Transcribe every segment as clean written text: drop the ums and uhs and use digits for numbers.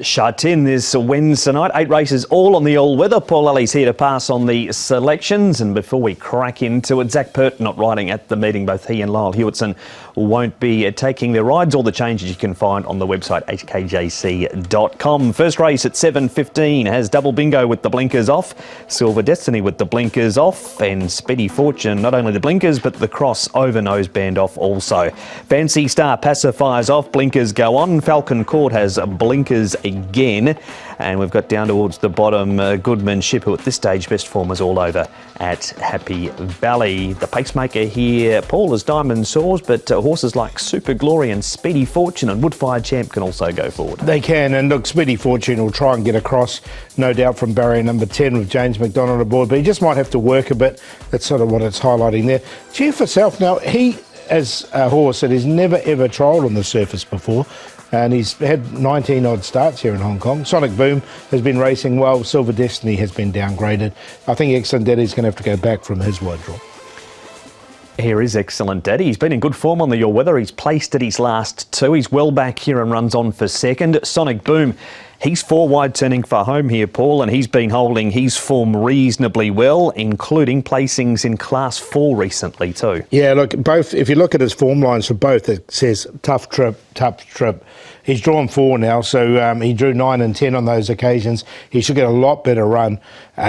Sha Tin is Wednesday night. 8 races all on the all-weather. Paul Lally's here to pass on the selections. And before we crack into it, Zach Pert not riding at the meeting. Both he and Lyle Hewitson won't be taking their rides. All the changes you can find on the website hkjc.com. First race at 7:15 has Double Bingo with the blinkers off, Silver Destiny with the blinkers off, and Speedy Fortune, not only the blinkers but the cross over noseband off also. Fancy Star pacifiers off, blinkers go on. Falcon Court has blinkers again. And we've got down towards the bottom Goodmanship, who at this stage best form is all over at Happy Valley. The pacemaker here, Paul, is Diamond Soars, but horses like Super Glory and Speedy Fortune and Woodfire Champ can also go forward. They can, and look, Speedy Fortune will try and get across, no doubt, from barrier number 10 with James McDonald aboard, but he just might have to work a bit. That's sort of what it's highlighting there. Chief herself, now, he, as a horse that has never ever trialled on the surface before, and he's had 19 odd starts here in Hong Kong. Sonic Boom has been racing well. Silver Destiny has been downgraded. I think Excellent Daddy's going to have to go back from his wide draw. Here is Excellent Daddy. He's been in good form on the all-weather. He's placed at his last two. He's well back here and runs on for second. Sonic Boom, he's 4 wide turning for home here, Paul, and he's been holding his form reasonably well, including placings in Class 4 recently too. Yeah, look, both, if you look at his form lines for both, it says tough trip, tough trip. He's drawn 4 now, so he drew 9 and 10 on those occasions. He should get a lot better run.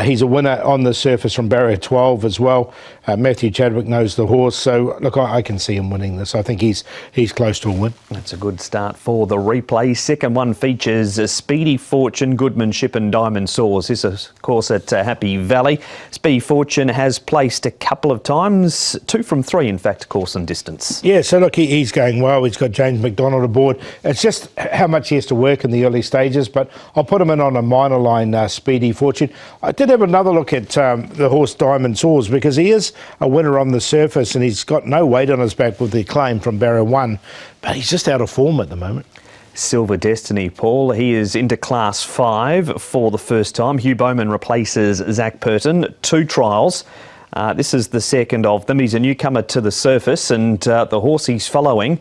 He's a winner on the surface from barrier 12 as well. Matthew Chadwick knows the horse, so look, I can see him winning this. I think he's close to a win. That's a good start for the replay. Second one features Speedy Fortune, Goodmanship and Diamond Soars. This is, of course, at Happy Valley. Speedy Fortune has placed a couple of times, 2 from 3, in fact, course and distance. Yeah, so look, he's going well. He's got James McDonald aboard. It's just how much he has to work in the early stages, but I'll put him in on a minor line, Speedy Fortune. I did have another look at the horse Diamond Soars, because he is a winner on the surface and he's got no weight on his back with the claim from barrier 1, but he's just out of form at the moment. Silver Destiny, Paul, he is into Class 5 for the first time. Hugh Bowman replaces Zach Purton. 2 trials. This is the second of them. He's a newcomer to the surface, and the horse he's following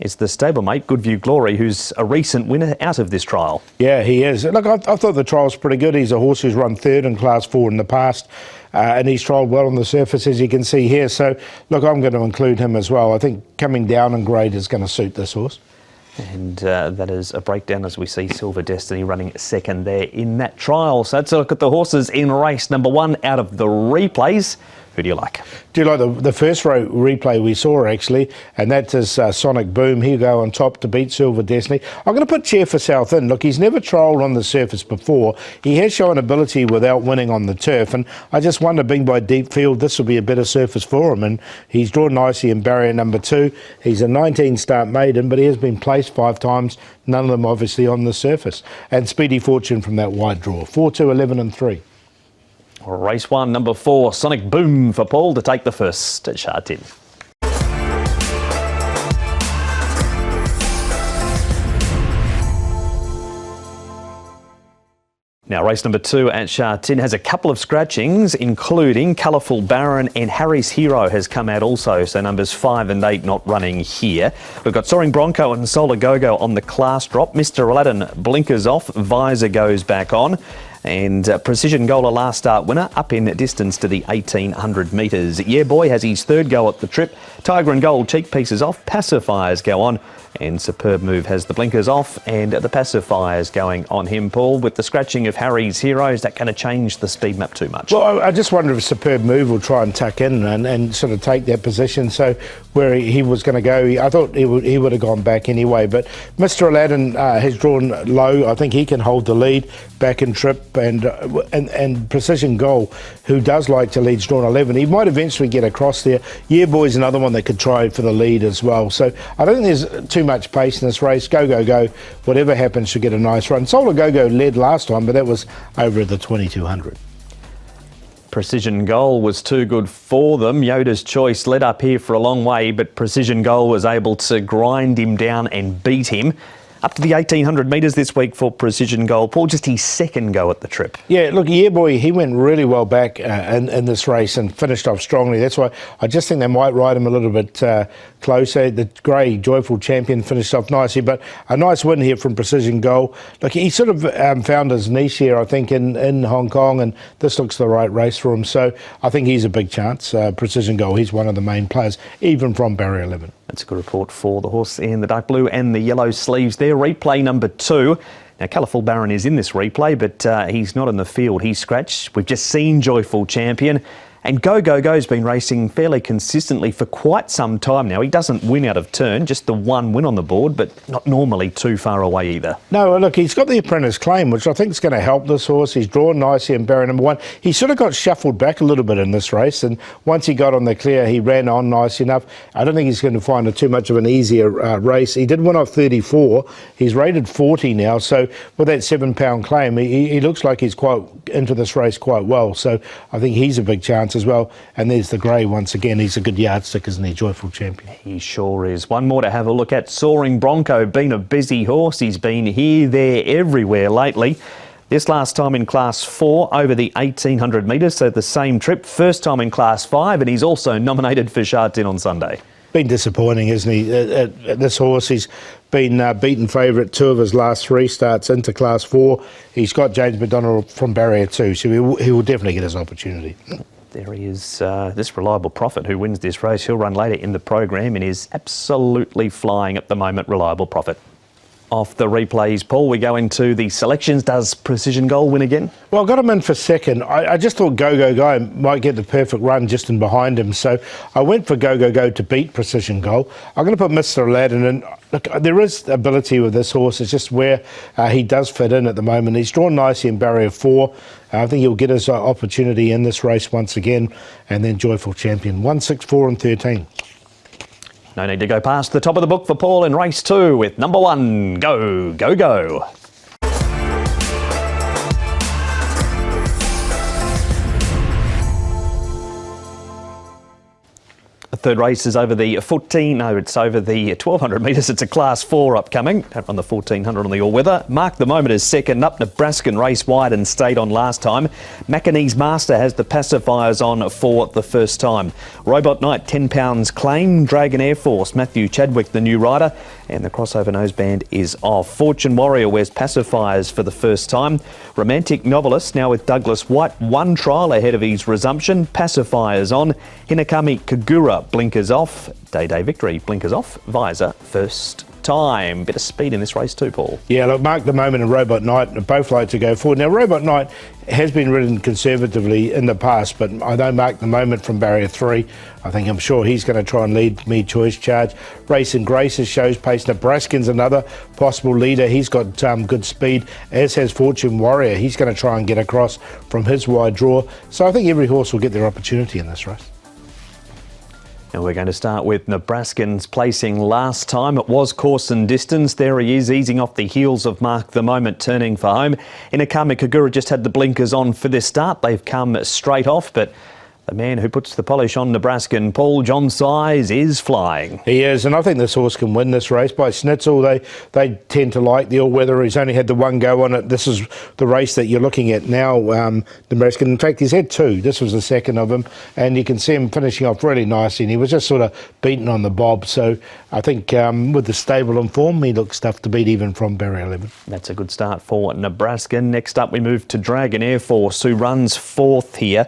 is the stablemate, Goodview Glory, who's a recent winner out of this trial. Yeah, he is. Look, I thought the trial's pretty good. He's a horse who's run 3rd in Class 4 in the past, and he's trialled well on the surface, as you can see here. So, look, I'm going to include him as well. I think coming down in grade is going to suit this horse. And that is a breakdown as we see Silver Destiny running second there in that trial. So let's look at the horses in race number 1 out of the replays. Who do you like? Do you like the first row replay we saw, actually, and that is Sonic Boom. He'll go on top to beat Silver Destiny. I'm going to put Chair for South in. Look, he's never trialled on the surface before. He has shown ability without winning on the turf, and I just wonder, being by deep field, this will be a better surface for him, and he's drawn nicely in barrier number 2. He's a 19-start maiden, but he has been placed 5 times, none of them obviously on the surface. And Speedy Fortune from that wide draw, 4, 2, 11 and 3. Race 1, number 4, Sonic Boom for Paul to take the first at Sha Tin. Now, race number 2 at Sha Tin has a couple of scratchings, including Colourful Baron and Harry's Hero has come out also, so numbers 5 and 8 not running here. We've got Soaring Bronco and Solar Go-Go on the class drop. Mr. Aladdin blinkers off, visor goes back on. And Precision Goal, a last start winner, up in distance to the 1,800 metres. Yeah Boy has his 3rd go at the trip. Tiger and Gold, cheek pieces off, pacifiers go on. And Superb Move has the blinkers off and the pacifiers going on him, Paul. With the scratching of Harry's Hero, is that going to change the speed map too much? Well, I just wonder if Superb Move will try and tuck in and sort of take that position. So where he was going to go, I thought he would have gone back anyway. But Mr. Aladdin has drawn low. I think he can hold the lead back in trip. And Precision Goal, who does like to lead, drawn 11. He might eventually get across there. Yeah Boy's another one that could try for the lead as well. So I don't think there's too much pace in this race. Go, go, go. Whatever happens, should get a nice run. Solar Go-Go led last time, but that was over at the 2,200. Precision Goal was too good for them. Yoda's Choice led up here for a long way, but Precision Goal was able to grind him down and beat him. Up to the 1800 metres this week for Precision Goal. Paul, just his second go at the trip. Yeah, look, yeah, boy, he went really well back in this race and finished off strongly. That's why I just think they might ride him a little bit closer. The grey Joyful Champion finished off nicely, but a nice win here from Precision Goal. Look, he sort of found his niche here, I think, in Hong Kong, and this looks the right race for him. So I think he's a big chance. Precision Goal, he's one of the main players, even from barrier 11. That's a good report for the horse in the dark blue and the yellow sleeves there. Replay number 2. Now, Colourful Baron is in this replay, but he's not in the field. He's scratched. We've just seen Joyful Champion. And Go Go Go's been racing fairly consistently for quite some time now. He doesn't win out of turn, just the one win on the board, but not normally too far away either. No, look, he's got the apprentice claim, which I think is going to help this horse. He's drawn nicely in barrier number 1. He sort of got shuffled back a little bit in this race, and once he got on the clear, he ran on nice enough. I don't think he's going to find it too much of an easier race. He did win off 34. He's rated 40 now, so with that £7 claim, he looks like he's quite into this race quite well. So I think he's a big chance as well. And there's the grey once again. He's a good yardstick, isn't he? Joyful Champion. He sure is. One more to have a look at. Soaring Bronco, been a busy horse. He's been here, there, everywhere lately. This last time in Class 4 over the 1800 metres, so the same trip. First time in Class 5, and he's also nominated for Sha Tin on Sunday. Been disappointing, isn't he? This horse, he's been beaten favourite 2 of his last 3 starts into Class 4. He's got James McDonald from barrier 2, so he will definitely get his opportunity. There he is, this Reliable Prophet who wins this race. He'll run later in the program and is absolutely flying at the moment, Reliable Prophet. Off the replays, Paul, we go into the selections. Does Precision Goal win again? Well, I got him in for second. I just thought Go Go Go might get the perfect run just in behind him. So I went for Go Go Go to beat Precision Goal. I'm going to put Mr. Aladdin in. Look, there is ability with this horse. It's just where he does fit in at the moment. He's drawn nicely in barrier 4. I think he'll get his opportunity in this race once again. And then Joyful Champion, 1, 6, 4 and 13. No need to go past the top of the book for Paul in race 2 with number 1, Go, Go, Go. The third race is over the 1200 metres. It's a Class 4 upcoming. Don't run the 1400 on the all-weather. Mark the Moment is second up. Nebraskan race wide and stayed on last time. McNamara's Master has the pacifiers on for the first time. Robot Knight, £10 claim. Dragon Air Force, Matthew Chadwick, the new rider. And the crossover noseband is off. Fortune Warrior wears pacifiers for the first time. Romantic Novelist, now with Douglas White, 1 trial ahead of his resumption. Pacifiers on. Hinakami Kagura, blinkers off. Day Victory, blinkers off. Visor, first time. Bit of speed in this race too, Paul. Yeah, look, Mark the Moment and Robot Knight both like to go forward. Now, Robot Knight has been ridden conservatively in the past, but I know Mark the Moment from barrier 3. I'm sure he's going to try and lead me choice charge. Race and Graces shows pace. Nebraskan's another possible leader. He's got good speed, as has Fortune Warrior. He's going to try and get across from his wide draw. So I think every horse will get their opportunity in this race. And we're going to start with Nebraskan's placing last time. It was course and distance. There he is, easing off the heels of Mark the Moment, turning for home. Inakami Kagura just had the blinkers on for this start. They've come straight off, but the man who puts the polish on Nebraskan, Paul John Size, is flying. He is, and I think this horse can win this race by Schnitzel. They tend to like the all-weather. He's only had the 1 go on it. This is the race that you're looking at now, Nebraskan. In fact, he's had 2. This was the second of him, and you can see him finishing off really nicely, and he was just sort of beaten on the bob. So I think with the stable and form, he looks tough to beat even from barrier 11. That's a good start for Nebraskan. Next up, we move to Dragon Air Force, who runs 4th here.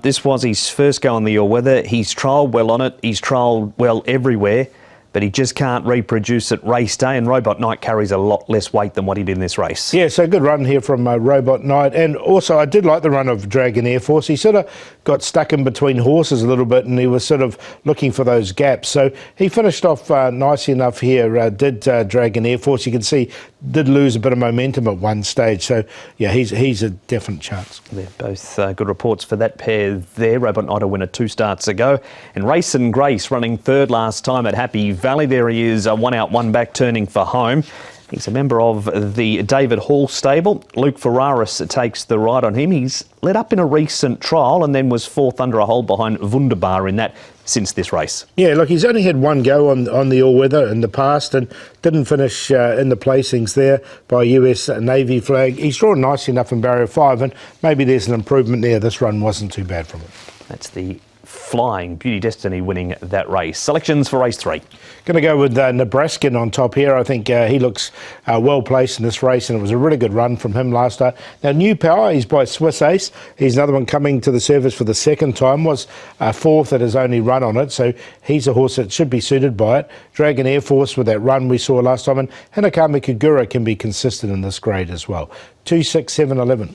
This was his first go on the all-weather. He's trialled well on it. He's trialled well everywhere, but he just can't reproduce it race day, and Robot Knight carries a lot less weight than what he did in this race. Yeah, so good run here from Robot Knight, and also I did like the run of Dragon Air Force. He sort of got stuck in between horses a little bit, and he was sort of looking for those gaps. So he finished off nicely enough here, did Dragon Air Force. You can see did lose a bit of momentum at one stage. So, yeah, he's a definite chance. They're both good reports for that pair there. Robot Knight a winner 2 starts ago. And Race and Grace running 3rd last time at Happy Valley. There he is, 1 out, 1 back, turning for home. He's a member of the David Hall stable. Luke Ferraris takes the ride on him. He's led up in a recent trial and then was fourth under a hole behind Wunderbar in that since this race. Yeah, look, he's only had one go on the all-weather in the past and didn't finish in the placings there by US Navy flag. He's drawn nicely enough in barrier 5 and maybe there's an improvement there. This run wasn't too bad from him. That's the Flying Beauty Destiny winning that race. Selections for race 3. Going to go with Nebraskan on top here. I think he looks well placed in this race, and it was a really good run from him last start. Now, New Power, he's by Swiss Ace. He's another one coming to the surface for the second time. Was fourth at his only run on it, so he's a horse that should be suited by it. Dragon Air Force with that run we saw last time, and Hinakami Kagura can be consistent in this grade as well. 2, 6, 7, 11.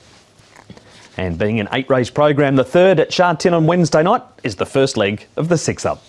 And being an 8-race program, the third at Sha Tin on Wednesday night is the first leg of the 6 Up.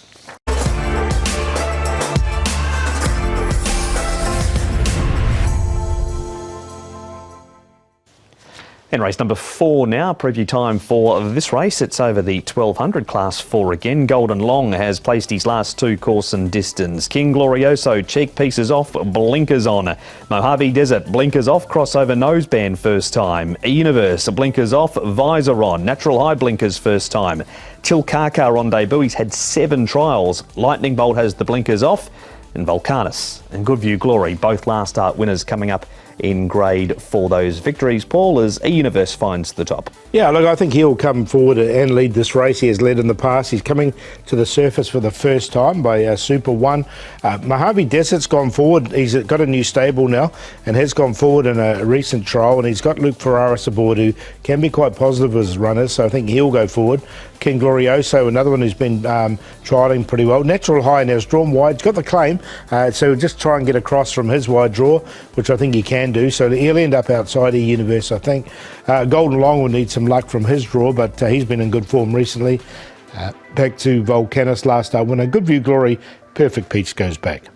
In race number 4 now, preview time for this race. It's over the 1200 class 4 again. Golden Long has placed his last 2 course and distance. King Glorioso, cheek pieces off, blinkers on. Mojave Desert, blinkers off, crossover noseband first time. E-Universe, blinkers off, visor on. Natural High blinkers first time. Chilkaka on debut, he's had 7 trials. Lightning Bolt has the blinkers off. And Volcanus and Goodview Glory, both last start winners coming up in grade for those victories, Paul, as E-Universe finds the top. Yeah, look, I think he'll come forward and lead this race. He has led in the past. He's coming to the surface for the first time by Super 1. Mojave Desert's gone forward. He's got a new stable now and has gone forward in a recent trial, and he's got Luke Ferraris aboard, who can be quite positive as runners, so I think he'll go forward. King Glorioso, another one who's been trialling pretty well. Natural High now is drawn wide. He's got the claim, so just try and get across from his wide draw, which I think he can do. So he'll end up outside E-Universe, I think. Golden Long will need some luck from his draw, but he's been in good form recently. Back to Volcanus last start winner. Goodview Glory, Perfect Peach goes back.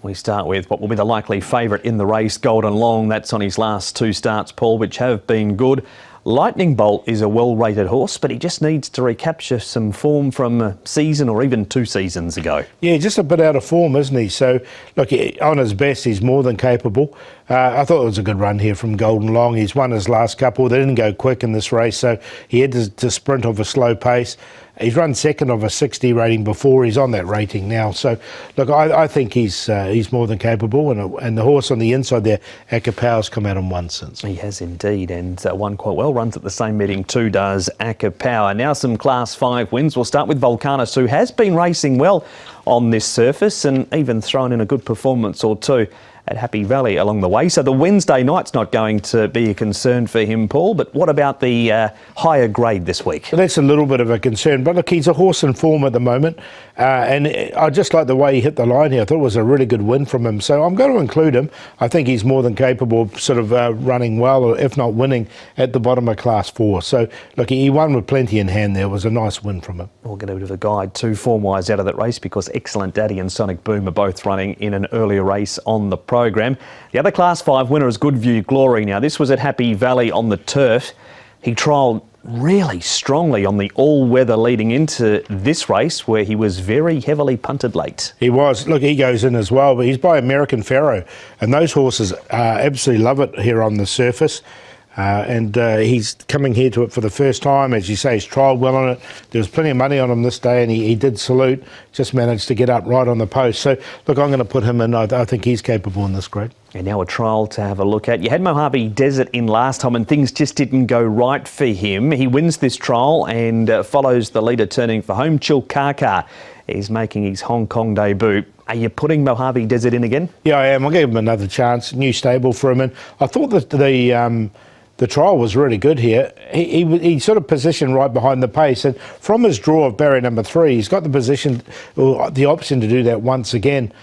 We start with what will be the likely favourite in the race, Golden Long. That's on his last 2 starts, Paul, which have been good. Lightning Bolt is a well-rated horse, but he just needs to recapture some form from a season or even 2 seasons ago. Yeah, just a bit out of form, isn't he? So, look, on his best, he's more than capable. I thought it was a good run here from Golden Long. He's won his last couple. They didn't go quick in this race, so he had to sprint off a slow pace. He's run second of a 60 rating before. He's on that rating now. So, look, I think he's more than capable. And the horse on the inside there, Akapau's come out and won since. He has indeed, and won quite well. Runs at the same meeting too does Akapau. Now some Class 5 wins. We'll start with Volcanus, who has been racing well on this surface and even thrown in a good performance or 2 at Happy Valley along the way. So the Wednesday night's not going to be a concern for him, Paul, but what about the higher grade this week? Well, that's a little bit of a concern, but look, he's a horse in form at the moment, and I just like the way he hit the line here. I thought it was a really good win from him, so I'm going to include him. I think he's more than capable of sort of running well, or if not winning, at the bottom of Class 4. So look, he won with plenty in hand there. It was a nice win from him. We'll get a bit of a guide too, form-wise, out of that race, because Excellent Daddy and Sonic Boom are both running in an earlier race on the program. The other Class 5 winner is Goodview Glory. Now, this was at Happy Valley on the turf. He trialled really strongly on the all-weather leading into this race, where he was very heavily punted late. He was. Look, he goes in as well, but he's by American Pharaoh, and those horses absolutely love it here on the surface. And he's coming here to it for the first time. As you say, he's trialled well on it. There was plenty of money on him this day, and he did salute, just managed to get up right on the post. So, look, I'm going to put him in. I think he's capable in this grade. And now a trial to have a look at. You had Mojave Desert in last time and things just didn't go right for him. He wins this trial and follows the leader turning for home. Chilkaka is making his Hong Kong debut. Are you putting Mojave Desert in again? Yeah, I am. I'll give him another chance. New stable for him. And I thought that the trial was really good here. He sort of positioned right behind the pace, and from his draw of barrier number 3, he's got the position, or the option to do that once again.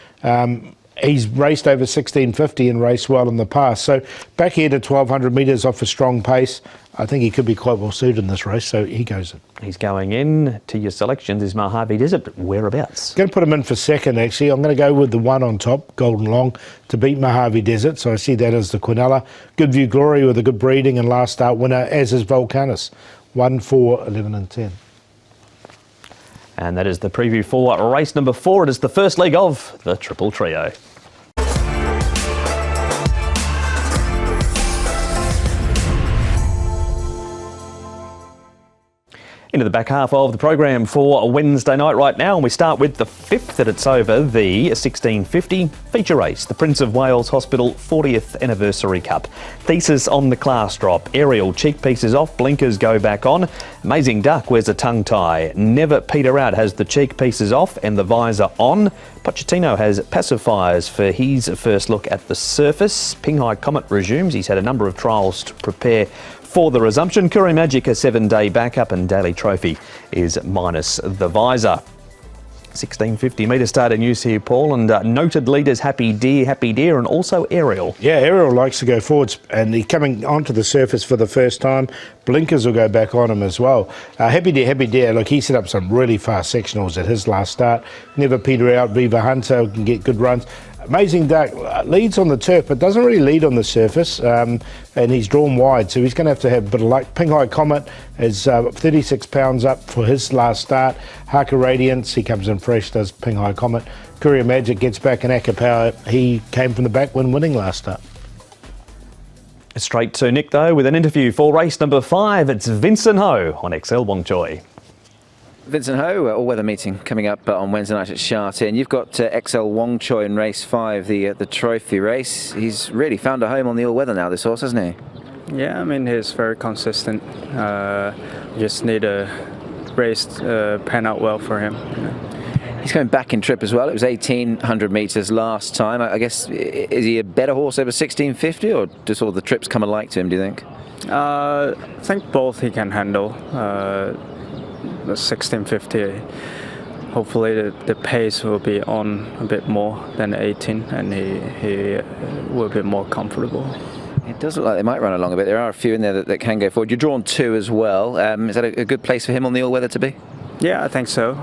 He's raced over 1650 and raced well in the past. So back here to 1200 metres off a strong pace, I think he could be quite well suited in this race, so he goes in. He's going in. To your selections is Mojave Desert, but whereabouts? Going to put him in for second, actually. I'm going to go with the one on top, Golden Long, to beat Mojave Desert, so I see that as the Quinella. Goodview Glory with a good breeding and last start winner, as is Volcanus. 1, 4, 11 and 10. And that is the preview for race number 4. It is the first leg of the Triple Trio. Into the back half of the program for a Wednesday night right now, and we start with the 5th that it's over, the 1650 feature race, the Prince of Wales Hospital 40th Anniversary Cup. Thesis on the class drop, aerial cheek pieces off, blinkers go back on. Amazing Duck wears a tongue tie. Never Peter Out has the cheek pieces off and the visor on. Pochettino has pacifiers for his first look at the surface. Pinghai Comet resumes. He's had a number of trials to prepare for the resumption. Courier Magic a 7-day backup, and Daily Trophy is minus the visor. 1650 metre starter news here, Paul, and noted leaders Happy Deer, and also Ariel. Yeah, Ariel likes to go forwards, and he's coming onto the surface for the first time. Blinkers will go back on him as well. Happy Deer, look, he set up some really fast sectionals at his last start. Never Peter Out, Viva Hunter can get good runs. Amazing Duck leads on the turf, but doesn't really lead on the surface, and he's drawn wide, so he's going to have a bit of luck. Pinghai Comet is 36 pounds up for his last start. Haka Radiance, he comes in fresh, does Pinghai Comet. Courier Magic gets back in Aka Power. He came from the back when winning last start. Straight to Nick, though, with an interview for race number 5. It's Vincent Ho on XL Wong Choi. Vincent Ho, all-weather meeting coming up on Wednesday night at Sha Tin. You've got XL Wong Choi in race 5, the trophy race. He's really found a home on the all-weather now, this horse, hasn't he? Yeah, I mean, he's very consistent. Just need a race pan out well for him. You know. He's going back in trip as well. It was 1,800 metres last time. I guess, is he a better horse over 1650, or do sort of the trips come alike to him, do you think? I think both he can handle. The 1650, hopefully the pace will be on a bit more than 18, and he will be more comfortable. It does look like they might run along a bit. There are a few in there that can go forward. You're drawn 2 as well. Is that a good place for him on the all-weather to be? Yeah, I think so.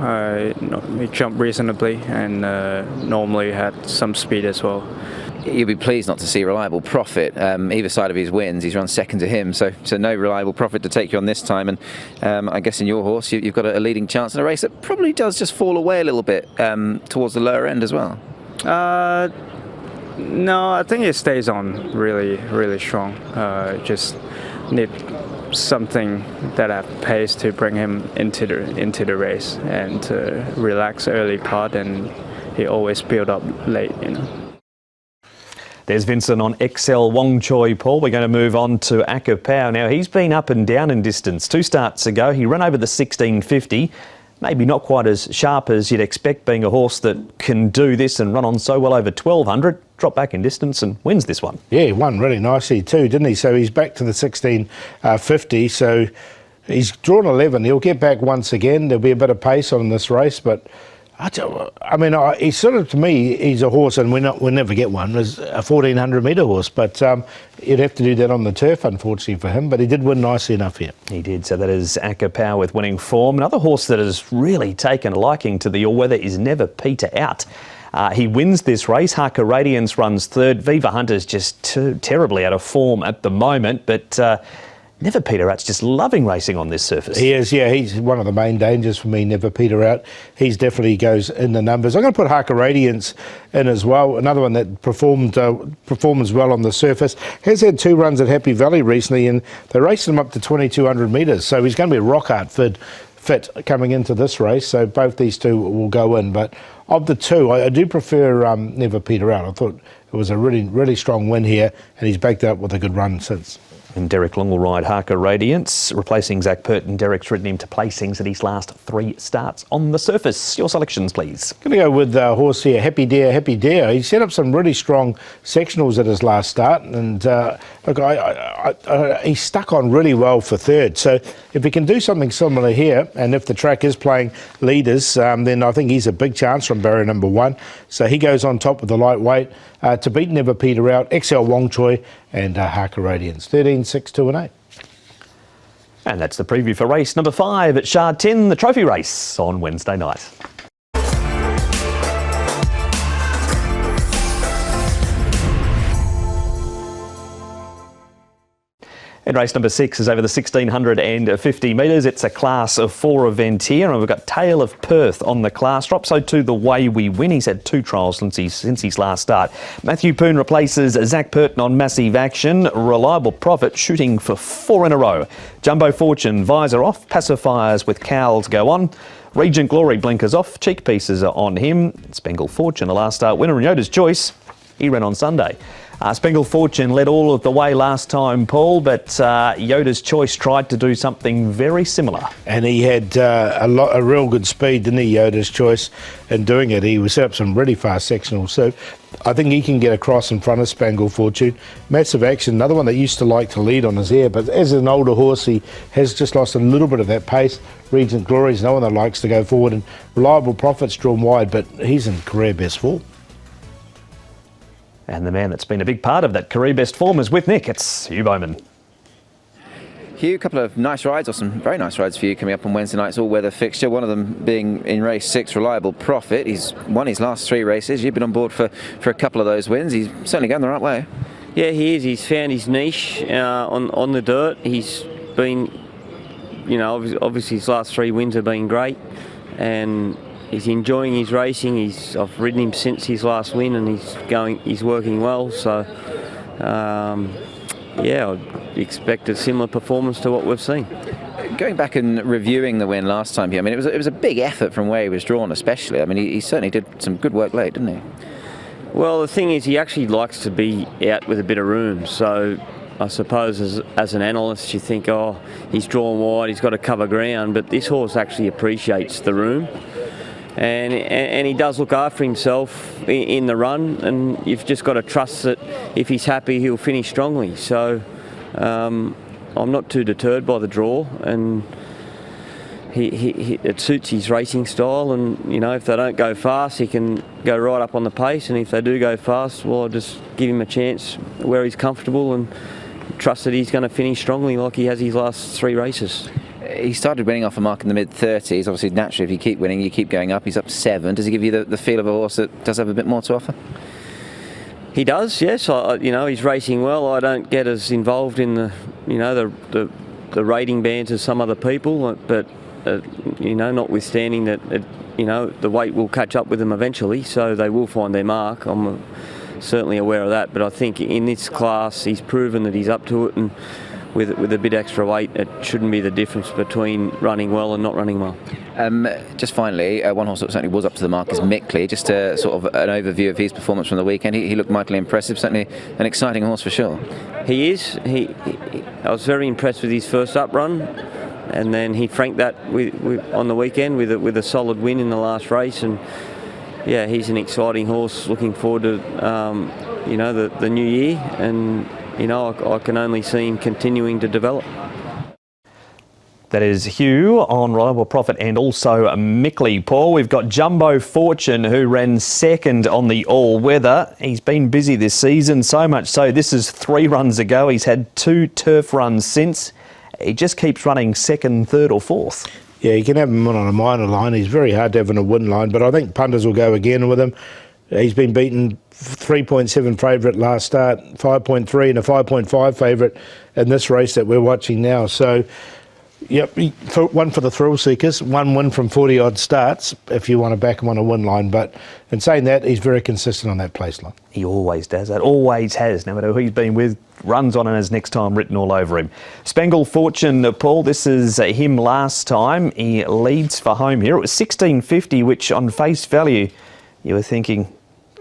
He jumped reasonably, and normally had some speed as well. You'll be pleased not to see Reliable Profit either side of his wins. He's run second to him, so no Reliable Profit to take you on this time. And I guess in your horse, you've got a leading chance in a race that probably does just fall away a little bit towards the lower end as well. No, I think it stays on really, really strong. Just need something that have pace to bring him into the race, and to relax early part, and he always build up late, you know. There's Vincent on XL Wong Choi, Paul. We're going to move on to Aka Power. Now, he's been up and down in distance. 2 starts ago, he ran over the 1650. Maybe not quite as sharp as you'd expect, being a horse that can do this and run on so well over 1,200. Drop back in distance and wins this one. Yeah, he won really nicely too, didn't he? So he's back to the 1650. So he's drawn 11. He'll get back once again. There'll be a bit of pace on this race, but I mean, he's sort of, to me, he's a horse, and we'll never get one, as a 1,400 metre horse, but you'd have to do that on the turf, unfortunately for him, but he did win nicely enough here. He did, so that is Aka Power with winning form. Another horse that has really taken a liking to the all-weather is Never Peter Out. He wins this race. Haka Radiance runs 3rd. Viva Hunter's just terribly out of form at the moment, but Never Peter Out's just loving racing on this surface. He is, yeah. He's one of the main dangers for me, Never Peter Out. He's definitely goes in the numbers. I'm going to put Haka Radiance in as well. Another one that performs well on the surface. Has had 2 runs at Happy Valley recently, and they raced him up to 2,200 metres. So he's going to be rock hard fit coming into this race. So both these 2 will go in. But of the 2, I do prefer Never Peter Out. I thought it was a really, really strong win here, and he's backed up with a good run since. And Derek Long will ride Haka Radiance, replacing Zach Purton. Derek's ridden him to placings at his last 3 starts on the surface. Your selections, please. Going to go with the horse here, Happy Deer. He set up some really strong sectionals at his last start, and look, he stuck on really well for 3rd. So if he can do something similar here, and if the track is playing leaders, then I think he's a big chance from barrier number 1. So he goes on top with the lightweight to beat Never Peter Out, XL Wong Choi, and Haka Radiance. 13, 6, 2 and 8. And that's the preview for race number 5 at Sha Tin, the trophy race on Wednesday night. And race number 6 is over the 1650 metres. It's a class of 4 event here, and we've got Tale of Perth on the class drop. So too the Way We Win. He's had 2 trials since his last start. Matthew Poon replaces Zach Purton on Massive Action. Reliable Profit shooting for 4 in a row. Jumbo Fortune visor off. Pacifiers with cowls go on. Regent Glory blinkers off. Cheek pieces are on him. Spangle Fortune, the last start winner, and Yoda's Choice. He ran on Sunday. Spangle Fortune led all of the way last time, Paul, but Yoda's Choice tried to do something very similar. And he had a real good speed, didn't he, Yoda's Choice, in doing it. He was set up some really fast sectionals. So I think he can get across in front of Spangle Fortune. Massive Action, another one that used to like to lead on his air, but as an older horse, he has just lost a little bit of that pace. Regent Glory is no one that likes to go forward, and Reliable Profit's drawn wide, but he's in career best form. And the man that's been a big part of that career best form is with Nick. It's Hugh Bowman. Hugh, a couple of nice rides, or some very nice rides for you coming up on Wednesday night's all-weather fixture. One of them being in race 6, Reliable Profit. He's won his last 3 races. You've been on board for a couple of those wins. He's certainly going the right way. Yeah, he is. He's found his niche on the dirt. He's been, obviously his last 3 wins have been great, and he's enjoying his racing. I've ridden him since his last win, and he's working well. So, I'd expect a similar performance to what we've seen. Going back and reviewing the win last time here, I mean, it was a big effort from where he was drawn, especially. I mean, he certainly did some good work late, didn't he? Well, the thing is, he actually likes to be out with a bit of room. So, I suppose as an analyst, you think, oh, he's drawn wide, he's got to cover ground, but this horse actually appreciates the room. And he does look after himself in the run, and you've just got to trust that if he's happy, he'll finish strongly. So I'm not too deterred by the draw, and it suits his racing style. And if they don't go fast, he can go right up on the pace, and if they do go fast, well, I'll just give him a chance where he's comfortable and trust that he's going to finish strongly like he has his last 3 races. He started winning off a mark in the mid-30s. Obviously, naturally, if you keep winning, you keep going up. He's up 7. Does he give you the feel of a horse that does have a bit more to offer? He does, yes. He's racing well. I don't get as involved in the rating bands as some other people, but notwithstanding that, the weight will catch up with them eventually, so they will find their mark. I'm certainly aware of that, but I think in this class, he's proven that he's up to it, and with a bit extra weight, it shouldn't be the difference between running well and not running well. Just finally, one horse that certainly was up to the mark is Mickley. Just a sort of an overview of his performance from the weekend. He looked mightily impressive. Certainly an exciting horse for sure. He is. I was very impressed with his first up run, and then he franked that on the weekend with a solid win in the last race. And yeah, he's an exciting horse. Looking forward to the new year, and I can only see him continuing to develop. That is Hugh on Reliable Profit and also Mickley. Paul, we've got Jumbo Fortune, who ran 2nd on the all-weather. He's been busy this season, so much so this is 3 runs ago. He's had 2 turf runs since. He just keeps running 2nd, 3rd or 4th. Yeah, you can have him on a minor line. He's very hard to have in a win line, but I think punters will go again with him. He's been beaten 3.7 favourite last start, 5.3 and a 5.5 favourite in this race that we're watching now. So, yep, one for the thrill seekers, 1 win from 40-odd starts if you want to back him on a win line. But in saying that, he's very consistent on that place line. He always does that, always has, no matter who he's been with. Runs on and has next time written all over him. Spangle Fortune, Paul, this is him last time. He leads for home here. It was 1650, which on face value, you were thinking,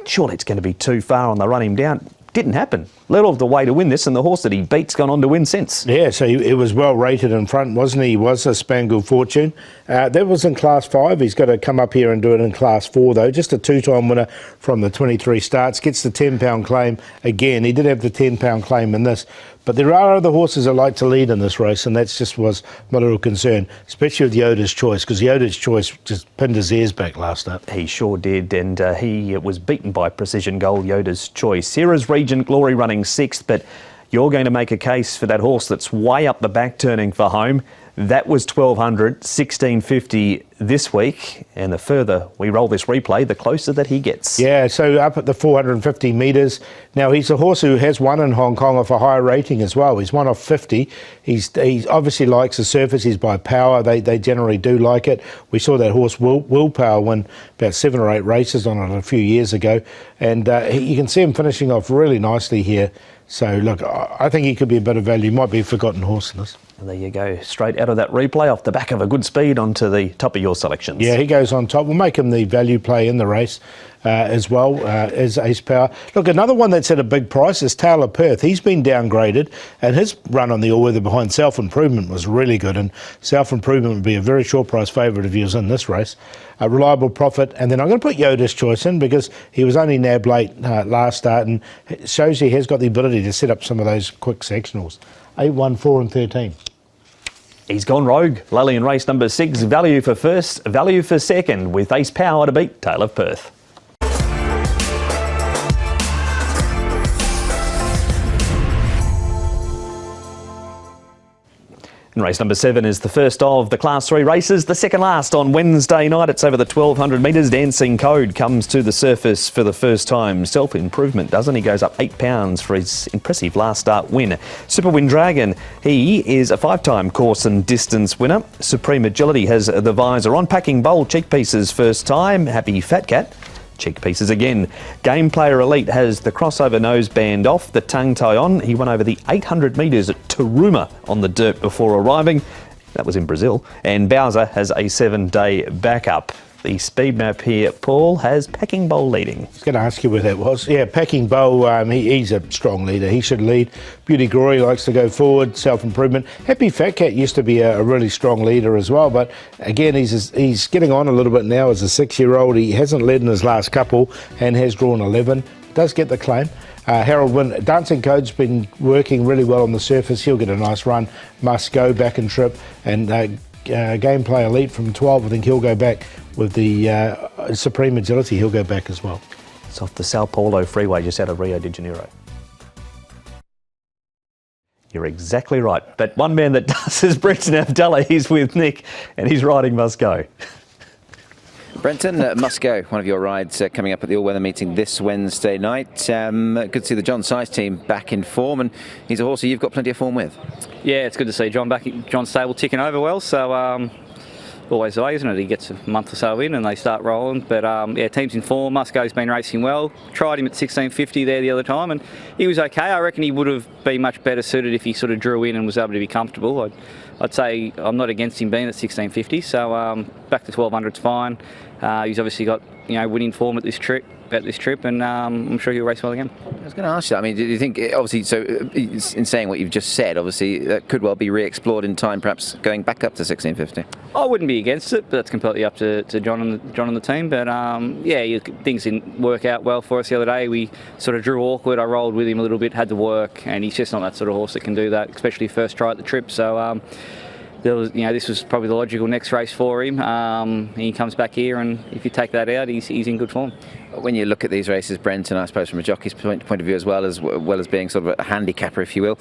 surely it's going to be too far on the run him down. Didn't happen. Led all the way to win this, and the horse that he beat's gone on to win since. Yeah, so he was well rated in front, wasn't he? He was a Spangle Fortune. That was in Class 5. He's got to come up here and do it in Class 4, though. Just a 2-time winner from the 23 starts. Gets the £10 claim again. He did have the £10 claim in this. But there are other horses that like to lead in this race, and that just was my little concern, especially with Yoda's Choice, because Yoda's Choice just pinned his ears back last start. He sure did, and he was beaten by Precision Gold, Yoda's Choice. Here is Regent Glory running 6th, but you're going to make a case for that horse that's way up the back turning for home. That was 1,200, 1,650 this week. And the further we roll this replay, the closer that he gets. Yeah, so up at the 450 metres. Now, he's a horse who has won in Hong Kong off a higher rating as well. He's won off 50. He obviously likes the surface. He's by power. They generally do like it. We saw that horse Willpower win about 7 or 8 races on it a few years ago. And you can see him finishing off really nicely here. So, look, I think he could be a bit of value. Might be a forgotten horse in this. And there you go, straight out of that replay, off the back of a good speed onto the top of your selections. Yeah, he goes on top. We'll make him the value play in the race as well as Ace Power. Look, another one that's at a big price is Taylor Perth. He's been downgraded, and his run on the all-weather behind Self Improvement was really good, and Self Improvement would be a very short price favourite if he was in this race. A reliable profit, and then I'm going to put Yoda's Choice in because he was only nabbed late last start, and it shows he has got the ability to set up some of those quick sectionals. 8, 1, 4 and 13. He's gone rogue. Lally in race number 6, value for first, value for second, with Ace Power to beat Tail of Perth. And race number 7 is the first of the Class 3 races, the second last on Wednesday night. It's over the 1,200 metres. Dancing Code comes to the surface for the first time. Self-improvement, doesn't he? Goes up £8 for his impressive last start win. Super Wind Dragon, he is a 5-time course and distance winner. Supreme Agility has the visor on. Packing Bowl, cheek pieces first time. Happy Fat Cat, cheek pieces again. Game Player Elite has the crossover noseband off, the tongue tie on. He won over the 800 metres at Taruma on the dirt before arriving. That was in Brazil. And Bowser has a 7-day backup. The speed map here, Paul, has Packing Bowl leading. I was going to ask you where that was. Yeah, Packing Bowl, he's a strong leader. He should lead. Beauty Glory likes to go forward, self-improvement. Happy Fat Cat used to be a really strong leader as well, but again, he's getting on a little bit now as a 6-year-old. He hasn't led in his last couple and has drawn 11. Does get the claim. Harold Wynn, Dancing Code's been working really well on the surface. He'll get a nice run. Must Go back and trip. And Gameplay Elite from 12, I think he'll go back with the Supreme Agility. He'll go back as well. It's off the Sao Paulo freeway just out of Rio de Janeiro. You're exactly right. But one man that does is Brenton Avdulla. He's with Nick and he's riding Must Go. Brenton, Must Go, one of your rides coming up at the all-weather meeting this Wednesday night. Good to see the John Size team back in form, and he's a horse who you've got plenty of form with. Yeah, it's good to see John back. John's stable ticking over well, so always the way, isn't it? He gets a month or so in and they start rolling. But yeah, team's in form. Must Go's been racing well. Tried him at 1650 there the other time, and he was okay. I reckon he would have been much better suited if he sort of drew in and was able to be comfortable. I'd say I'm not against him being at 1650, so back to 1200's fine. He's obviously got winning form at this trip, and I'm sure he'll race well again. I was going to ask you, I mean, do you think, obviously, so in saying what you've just said, obviously that could well be re-explored in time, perhaps going back up to 1650? I wouldn't be against it, but that's completely up to John and the team. But yeah, things didn't work out well for us the other day. We sort of drew awkward. I rolled with him a little bit, had to work, and he's just not that sort of horse that can do that, especially first try at the trip. So this was probably the logical next race for him. He comes back here, and if you take that out, he's in good form. When you look at these races, Brent, and I suppose from a jockey's point of view as well as being sort of a handicapper, if you will,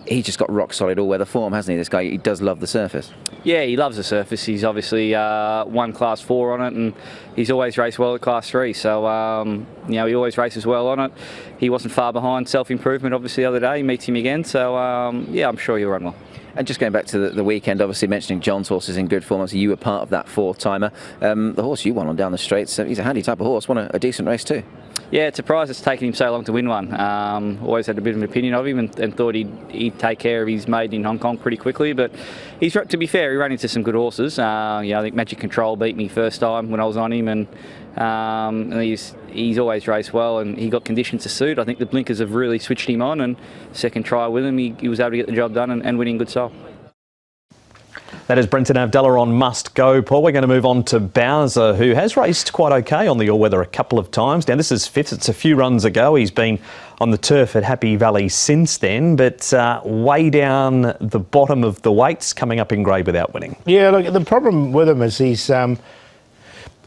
he's just got rock solid all-weather form, hasn't he? This guy, he does love the surface. Yeah, he loves the surface. He's obviously won Class 4 on it, and he's always raced well at Class 3. So, he always races well on it. He wasn't far behind Self-Improvement, obviously, the other day. He meets him again. So, yeah, I'm sure he'll run well. And just going back to the weekend, obviously mentioning John's horse is in good form. Obviously, you were part of that 4-timer. The horse you won on down the straights, he's a handy type of horse. Won a decent race too. Yeah, it's surprised it's taken him so long to win one. Always had a bit of an opinion of him and thought he'd take care of his maiden in Hong Kong pretty quickly. But to be fair, he ran into some good horses. I think Magic Control beat me first time when I was on him, and he's always raced well, and he got conditions to suit. I think the blinkers have really switched him on, and second try with him, he was able to get the job done and win in good style. That is Brenton Avdulla on Must Go. Paul, we're going to move on to Bowser, who has raced quite okay on the all-weather a couple of times. Now, this is fifth. It's a few runs ago. He's been on the turf at Happy Valley since then, but way down the bottom of the weights, coming up in grade without winning. Yeah, look, the problem with him is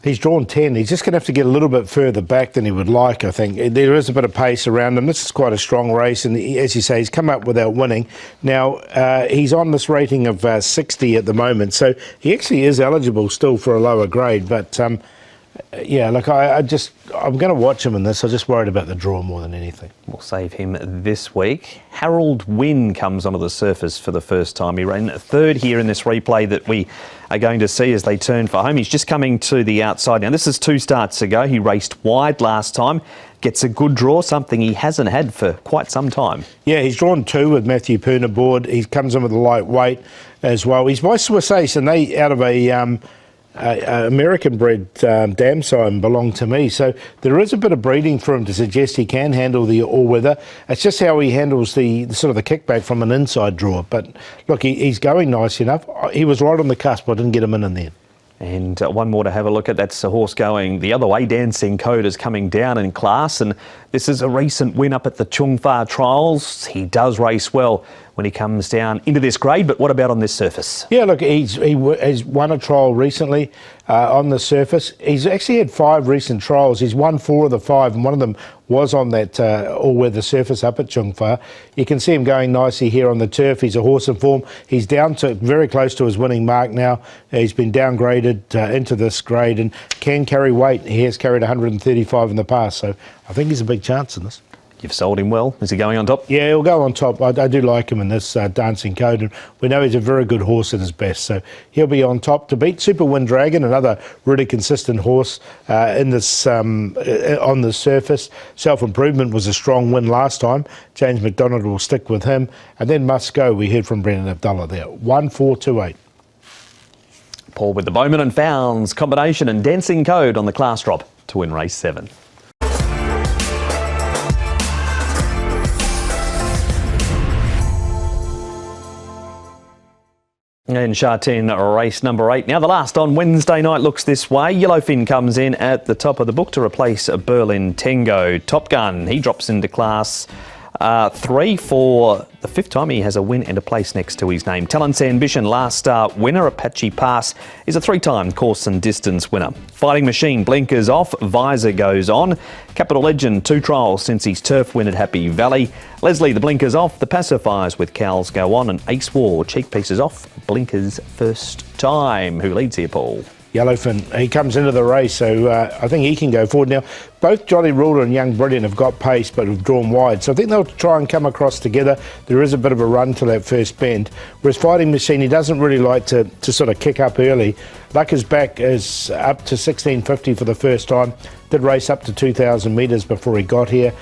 He's drawn 10. He's just going to have to get a little bit further back than he would like, I think. There is a bit of pace around him. This is quite a strong race, and as you say, he's come up without winning. Now, he's on this rating of 60 at the moment, so he actually is eligible still for a lower grade, but yeah, look, I'm going to watch him in this. I'm just worried about the draw more than anything. We'll save him this week. Harold Wynn comes onto the surface for the first time. He ran third here in this replay that we are going to see as they turn for home. He's just coming to the outside. Now, this is 2 starts ago. He raced wide last time. Gets a good draw, something he hasn't had for quite some time. Yeah, he's drawn 2 with Matthew Poon aboard. He comes in with a light weight as well. He's by Swiss Ace, and they, out of a American-bred dam sign, belong to me. So there is a bit of breeding for him to suggest he can handle the all-weather. It's just how he handles the sort of the kickback from an inside draw. But look, he's going nice enough. He was right on the cusp. I didn't get him in the end. And one more to have a look at. That's a horse going the other way. Dancing Code is coming down in class, and this is a recent win up at the Chung Fa Trials. He does race well when he comes down into this grade, but what about on this surface? Yeah, look, he's won a trial recently on the surface. He's actually had 5 recent trials. He's won 4 of the 5, and one of them was on that all-weather surface up at Chung Fa. You can see him going nicely here on the turf. He's a horse in form. He's down to very close to his winning mark now. He's been downgraded into this grade and can carry weight. He has carried 135 in the past, so I think he's a big chance in this. You've sold him well. Is he going on top? Yeah, he'll go on top. I do like him in this Dancing Code, and we know he's a very good horse at his best, so he'll be on top to beat Super Wind Dragon, another really consistent horse in this on the surface. Self Improvement was a strong win last time. James McDonald will stick with him, and then Must Go. We heard from Brendan Abdullah there. 1-4-2-8. Paul with the Bowman and Founds combination and Dancing Code on the class drop to win race 7. And Sha Tin, race number 8. Now the last on Wednesday night looks this way. Yellowfin comes in at the top of the book to replace Berlin Tango. Top Gun, he drops into class 3 for the 5th time. He has a win and a place next to his name. Talent's Ambition, last start winner. Apache Pass is a 3-time course and distance winner. Fighting Machine, blinkers off, visor goes on. Capital Legend, 2 trials since his turf win at Happy Valley. Leslie, the blinkers off, the pacifiers with cows go on, and Ace War, cheek pieces off, blinkers first time. Who leads here, Paul? Yellowfin, he comes into the race, so I think he can go forward. Now, both Jolly Ruler and Young Brilliant have got pace but have drawn wide, so I think they'll try and come across together. There is a bit of a run to that first bend, whereas Fighting Machine, he doesn't really like to sort of kick up early. Luck is back is up to 1650 for the first time. Did race up to 2,000 metres before he got here.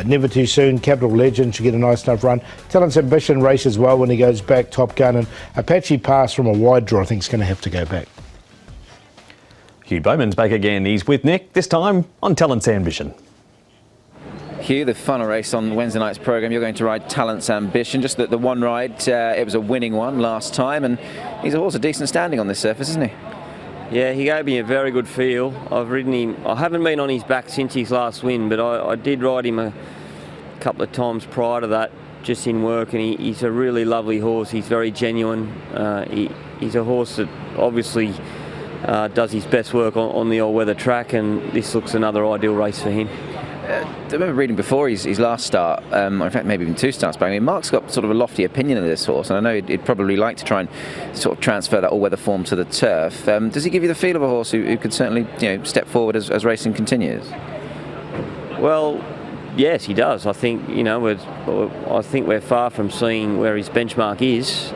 Never Too Soon, Capital Legend should get a nice enough run. Talent's Ambition races well when he goes back. Top Gun and Apache Pass from a wide draw I think is going to have to go back. Hugh Bowman's back again. He's with Nick, this time on Talent's Ambition. Hugh, the final race on Wednesday night's programme, you're going to ride Talent's Ambition. Just the one ride, it was a winning one last time, and he's a horse of decent standing on this surface, isn't he? Yeah, he gave me a very good feel. I've ridden him. I haven't been on his back since his last win, but I did ride him a couple of times prior to that, just in work, and he's a really lovely horse. He's very genuine. He's a horse that obviously does his best work on the all-weather track, and this looks another ideal race for him. I remember reading before his last start, or in fact maybe even 2 starts back. I mean, Mark's got sort of a lofty opinion of this horse, and I know he'd probably like to try and sort of transfer that all-weather form to the turf. Does he give you the feel of a horse who could certainly, step forward as racing continues? Well, yes, he does. I think we're far from seeing where his benchmark is.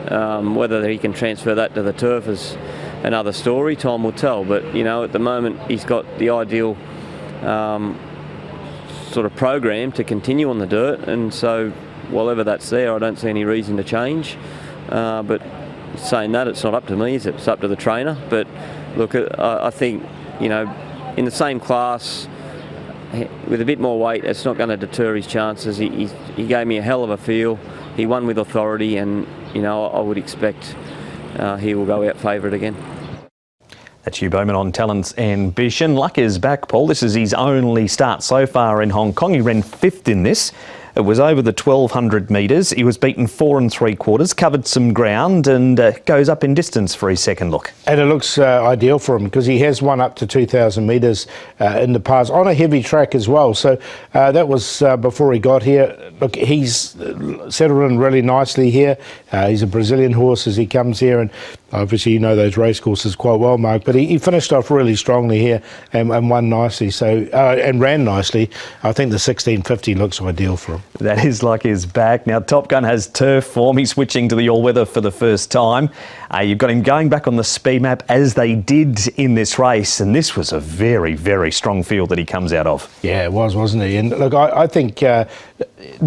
Whether he can transfer that to the turf is another story. Time will tell. But at the moment he's got the ideal sort of program to continue on the dirt, and so whatever that's there, I don't see any reason to change. But saying that, it's not up to me, it's up to the trainer. But look, I think in the same class with a bit more weight, it's not going to deter his chances. He gave me a hell of a feel. He won with authority, and I would expect he will go out favourite again. That's Hugh Bowman on Talent's Ambition. Luck is back, Paul. This is his only start so far in Hong Kong. He ran 5th in this. It was over the 1,200 metres. He was beaten 4 3/4, covered some ground and goes up in distance for his second look. And it looks ideal for him because he has won up to 2,000 metres in the past on a heavy track as well. So that was before he got here. Look, he's settled in really nicely here. He's a Brazilian horse as he comes here, and obviously you know those race courses quite well, Mark, but he finished off really strongly here and won nicely, so and ran nicely. I think the 1650 looks ideal for him. That is like his back. Now, Top Gun has turf form. He's switching to the all-weather for the first time. You've got him going back on the speed map as they did in this race, and this was a very, very strong field that he comes out of. Yeah, it was, wasn't he? And look, I think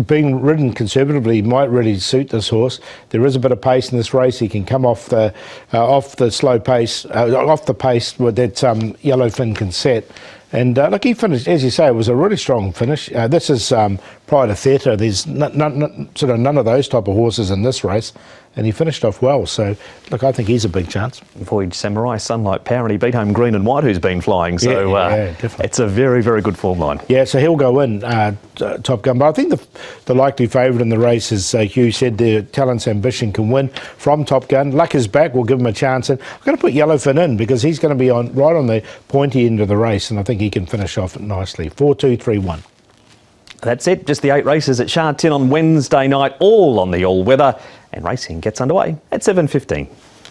being ridden conservatively might really suit this horse. There is a bit of pace in this race. He can come off the slow pace, off the pace with that yellowfin can set. And look, he finished, as you say, it was a really strong finish. This is prior to theatre. There's none of those type of horses in this race, and he finished off well. So, look, I think he's a big chance. Voyage Samurai, Sunlight Power, and he beat home Green and White, who's been flying. So definitely. It's a very, very good form line. Yeah, so he'll go in, Top Gun. But I think the likely favourite in the race, as Hugh said, the Talent's Ambition can win from Top Gun. Luck is back. We'll give him a chance. And I'm going to put Yellowfin in because he's going to be right on the pointy end of the race, and I think he can finish off nicely. 4-2-3-1. That's it. Just the 8 races at Sha Tin on Wednesday night, all on the all-weather. And racing gets underway at 7:15.